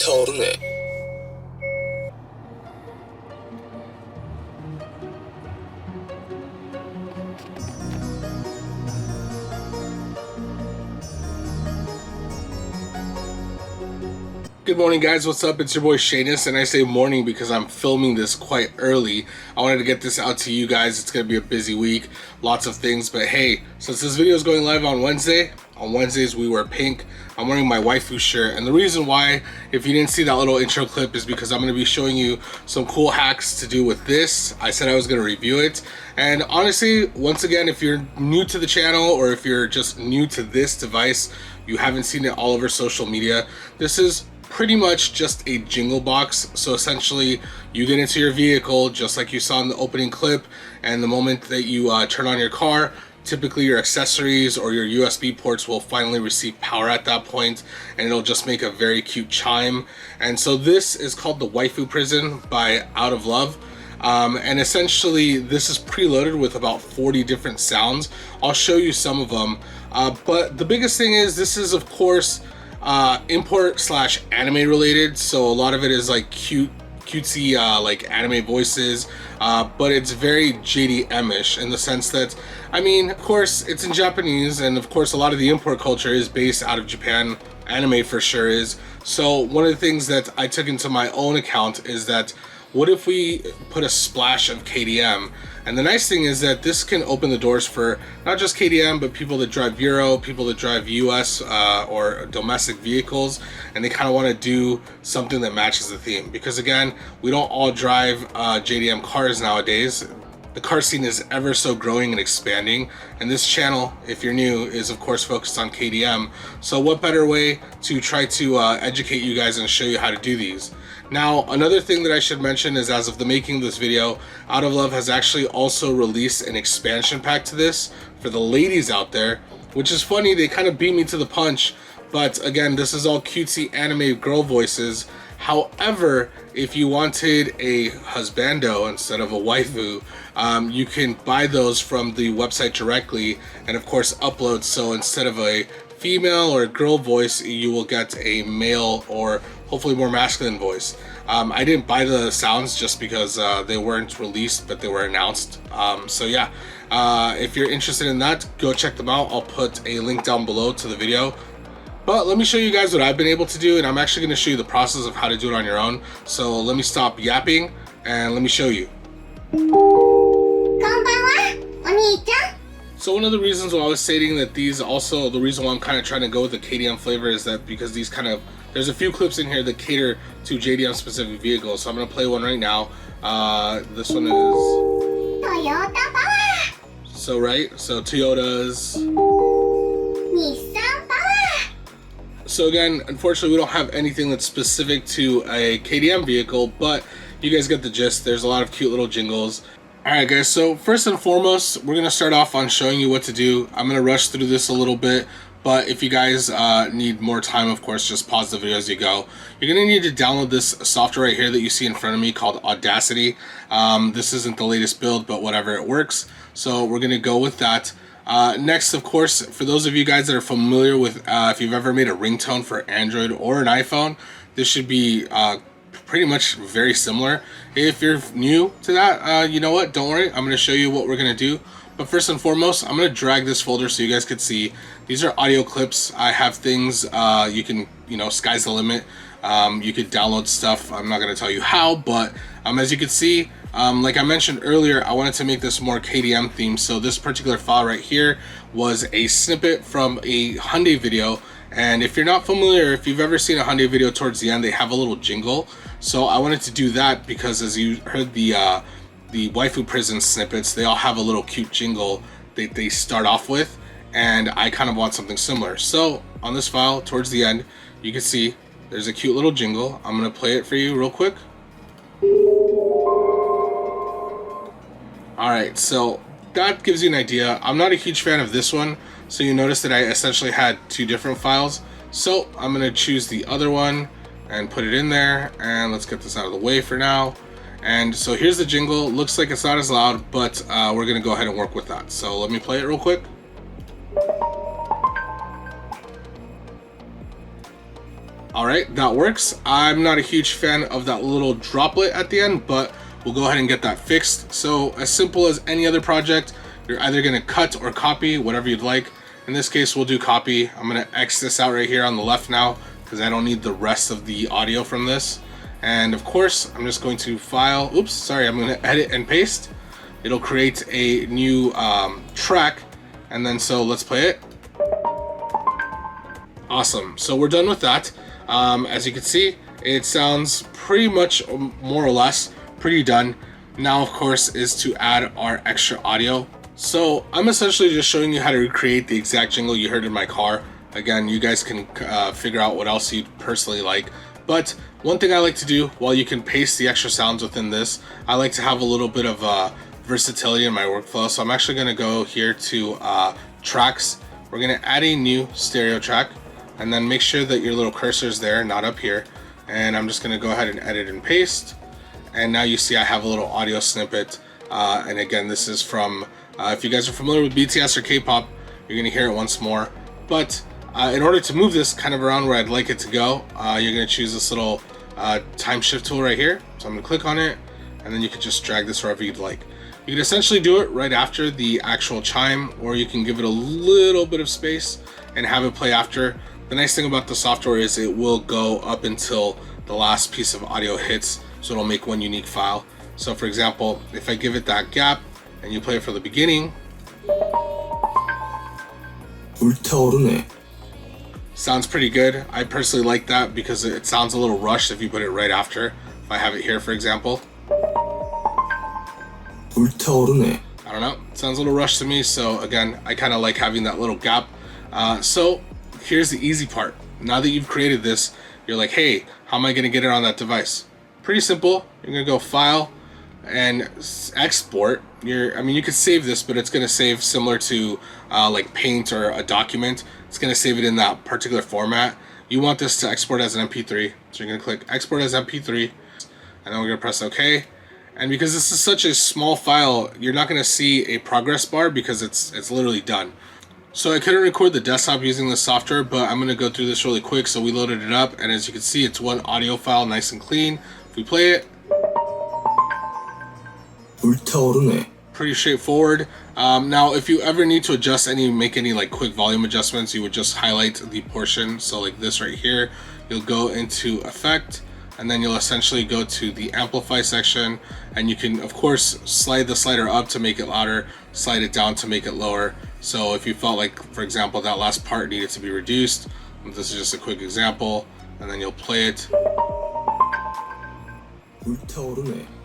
通るね。Good morning, guys. What's up? It's your boy Shanus, and I say morning because I'm filming this quite early. I wanted to get this out to you guys. It's going to be a busy week, lots of things, but hey, since this video is going live on Wednesdays we wear pink. I'm wearing my waifu shirt, and the reason why, if you didn't see that little intro clip, is because I'm going to be showing you some cool hacks to do with this. I said I was going to review it, and honestly, once again, if you're new to the channel or if you're just new to this device, you haven't seen it all over social media, this is pretty much just a jingle box. So essentially you get into your vehicle just like you saw in the opening clip, and the moment that you turn on your car, typically your accessories or your USB ports will finally receive power at that point, and it'll just make a very cute chime. And so this is called the Waifu Prison by Out of Love. And essentially this is preloaded with about 40 different sounds. I'll show you some of them, but the biggest thing is this is of course import/anime related, so a lot of it is like cutesy like anime voices, but it's very JDM-ish in the sense that, I mean, of course it's in Japanese, and of course a lot of the import culture is based out of Japan. Anime for sure is. So one of the things that I took into my own account is that, what if we put a splash of KDM? And the nice thing is that this can open the doors for not just KDM, but people that drive Euro, people that drive US or domestic vehicles, and they kind of want to do something that matches the theme. Because again, we don't all drive JDM cars nowadays. The car scene is ever so growing and expanding, and this channel, if you're new, is of course focused on KDM. So what better way to try to educate you guys and show you how to do these. Now, another thing that I should mention is, as of the making of this video, Out of Love has actually also released an expansion pack to this for the ladies out there, which is funny. They kind of beat me to the punch, but again, this is all cutesy anime girl voices. However, if you wanted a husbando instead of a waifu, you can buy those from the website directly and of course upload. So instead of a female or a girl voice, you will get a male or hopefully more masculine voice. I didn't buy the sounds just because they weren't released, but they were announced. So yeah, if you're interested in that, go check them out. I'll put a link down below to the video. But let me show you guys what I've been able to do, and I'm actually going to show you the process of how to do it on your own. So let me stop yapping and let me show you. So one of the reasons why I was stating that these, also the reason why I'm kind of trying to go with the KDM flavor, is that because these kind of, there's a few clips in here that cater to JDM specific vehicles. So I'm going to play one right now. This one is Toyota Power. So Toyotas. Nissan Power. So again, unfortunately we don't have anything that's specific to a KDM vehicle, but you guys get the gist. There's a lot of cute little jingles. Alright guys, so first and foremost, we're going to start off on showing you what to do. I'm going to rush through this a little bit, but if you guys need more time, of course, just pause the video as you go. You're going to need to download this software right here that you see in front of me called Audacity. This isn't the latest build, but whatever, it works. So we're going to go with that. Next, of course, for those of you guys that are familiar with, if you've ever made a ringtone for Android or an iPhone, this should be pretty much very similar. If you're new to that, you know what, don't worry, I'm going to show you what we're going to do. But first and foremost, I'm going to drag this folder so you guys can see. These are audio clips. I have things you can, sky's the limit. You could download stuff. I'm not going to tell you how, but as you can see, like I mentioned earlier, I wanted to make this more KDM themed. So this particular file right here was a snippet from a Hyundai video. And if you're not familiar, if you've ever seen a Hyundai video, towards the end they have a little jingle. So I wanted to do that because, as you heard the Waifu Prison snippets, they all have a little cute jingle that they start off with, and I kind of want something similar. So on this file, towards the end, you can see there's a cute little jingle. I'm going to play it for you real quick. Alright, so that gives you an idea. I'm not a huge fan of this one, so you notice that I essentially had two different files. So I'm going to choose the other one and put it in there, and let's get this out of the way for now. And so here's the jingle. Looks like it's not as loud, but we're going to go ahead and work with that. So let me play it real quick. All right, that works. I'm not a huge fan of that little droplet at the end, but we'll go ahead and get that fixed. So as simple as any other project, you're either gonna cut or copy, whatever you'd like. In this case, we'll do copy. I'm gonna X this out right here on the left now, because I don't need the rest of the audio from this. And of course, I'm just going to file, oops, sorry, I'm gonna edit and paste. It'll create a new track, and then so let's play it. Awesome, so we're done with that. As you can see, it sounds pretty much, more or less, pretty done. Now, of course, is to add our extra audio. So I'm essentially just showing you how to recreate the exact jingle you heard in my car. Again, you guys can figure out what else you'd personally like. But one thing I like to do, while you can paste the extra sounds within this, I like to have a little bit of versatility in my workflow. So I'm actually gonna go here to tracks. We're gonna add a new stereo track, and then make sure that your little cursor is there, not up here. And I'm just gonna go ahead and edit and paste. And now you see I have a little audio snippet. And again, this is from, if you guys are familiar with BTS or K-pop, you're gonna hear it once more. But in order to move this kind of around where I'd like it to go, you're gonna choose this little time shift tool right here. So I'm gonna click on it, and then you can just drag this wherever you'd like. You can essentially do it right after the actual chime, or you can give it a little bit of space and have it play after. The nice thing about the software is it will go up until the last piece of audio hits, so it'll make one unique file. So for example, if I give it that gap and you play it for the beginning, sounds pretty good. I personally like that because it sounds a little rushed if you put it right after. If I have it here, for example, I don't know, it sounds a little rushed to me. So again, I kind of like having that little gap. So here's the easy part. Now that you've created this, you're like, hey, how am I gonna get it on that device? Pretty simple. You're gonna go File and Export. You could save this, but it's gonna save similar to like Paint or a document. It's gonna save it in that particular format. You want this to export as an MP3, so you're gonna click Export as MP3, and then we're gonna press OK. And because this is such a small file, you're not gonna see a progress bar because it's literally done. So I couldn't record the desktop using this software, but I'm gonna go through this really quick. So we loaded it up, and as you can see, it's one audio file, nice and clean. If we play it, pretty straightforward. Now, if you ever need to make any like quick volume adjustments, you would just highlight the portion. So like this right here, you'll go into Effect, and then you'll essentially go to the Amplify section, and you can of course slide the slider up to make it louder, slide it down to make it lower. So if you felt like, for example, that last part needed to be reduced, this is just a quick example, and then you'll play it.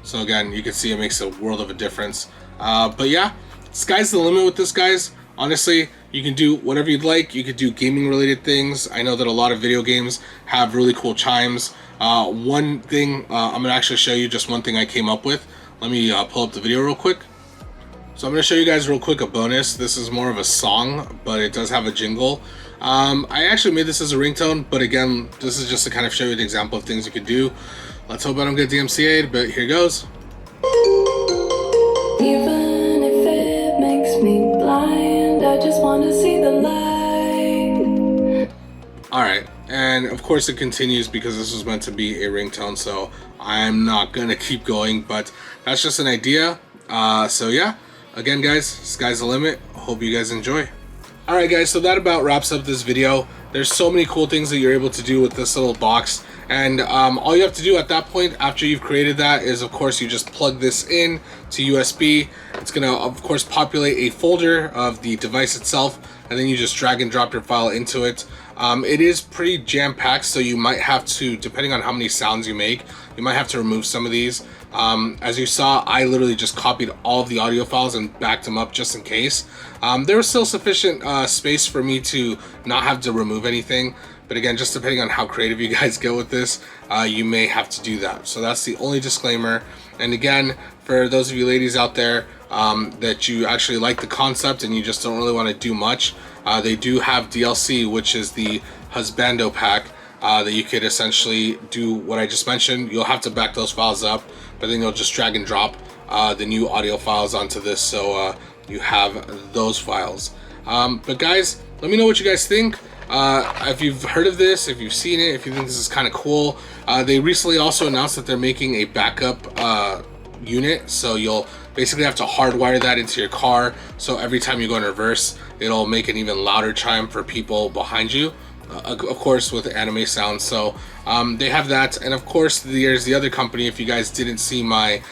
So again, you can see it makes a world of a difference. But yeah, sky's the limit with this, guys. Honestly, you can do whatever you'd like. You could do gaming related things. I know that a lot of video games have really cool chimes. One thing, I'm gonna actually show you just one thing I came up with. Let me pull up the video real quick. So I'm going to show you guys real quick a bonus. This is more of a song, but it does have a jingle. I actually made this as a ringtone, but again, this is just to kind of show you an example of things you could do. Let's hope I don't get DMCA'd, but here goes. Even if it makes me blind, I just want to see the light. Alright, and of course it continues because this was meant to be a ringtone, so I'm not going to keep going, but that's just an idea. So yeah. Again, guys, sky's the limit. Hope you guys enjoy. Alright guys, so that about wraps up this video. There's so many cool things that you're able to do with this little box. And all you have to do at that point, after you've created that, is of course you just plug this in to USB. It's gonna of course populate a folder of the device itself, and then you just drag and drop your file into it. It is pretty jam-packed, so you might have to, depending on how many sounds you make, you might have to remove some of these. As you saw, I literally just copied all of the audio files and backed them up just in case. There was still sufficient space for me to not have to remove anything, but again, just depending on how creative you guys go with this, you may have to do that. So that's the only disclaimer. And again, for those of you ladies out there that you actually like the concept and you just don't really want to do much, they do have DLC, which is the Husbando pack, that you could essentially do what I just mentioned. You'll have to back those files up, but then you'll just drag and drop the new audio files onto this, so you have those files. But guys, let me know what you guys think. If you've heard of this, if you've seen it, if you think this is kind of cool, they recently also announced that they're making a backup unit, so you'll basically have to hardwire that into your car, so every time you go in reverse, it'll make an even louder chime for people behind you, of course with anime sound. So they have that, and of course there's the other company. If you guys didn't see my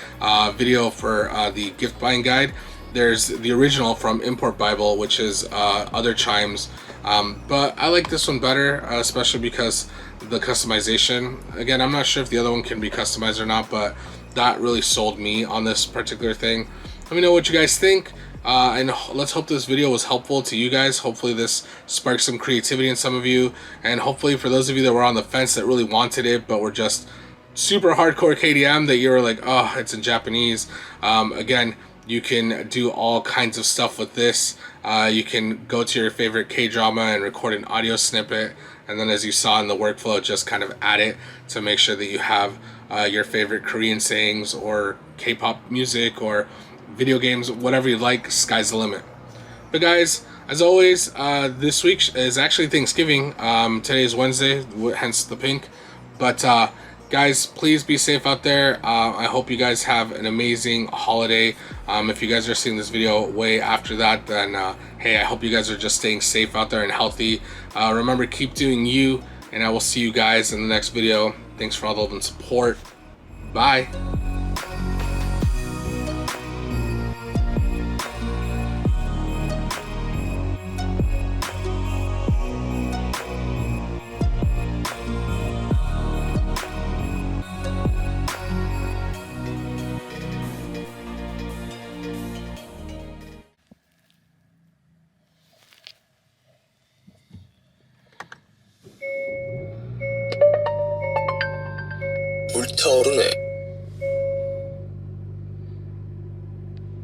video for the gift buying guide, there's the original from Import Bible, which is other chimes, but I like this one better, especially because the customization. Again, I'm not sure if the other one can be customized or not, but that really sold me on this particular thing. Let me know what you guys think, and let's hope this video was helpful to you guys. Hopefully this sparked some creativity in some of you, and hopefully for those of you that were on the fence that really wanted it but were just super hardcore KDM, that you were like, oh, it's in Japanese. Again, you can do all kinds of stuff with this. You can go to your favorite K-drama and record an audio snippet, and then as you saw in the workflow, just kind of add it to make sure that you have your favorite Korean sayings or K-pop music or video games, whatever you like. Sky's the limit. But guys, as always, this week is actually Thanksgiving. Today is Wednesday, hence the pink. But guys, please be safe out there. I hope you guys have an amazing holiday. If you guys are seeing this video way after that, then hey, I hope you guys are just staying safe out there and healthy. Remember, keep doing you, and I will see you guys in the next video. Thanks for all the love and support. Bye. 불타오르네.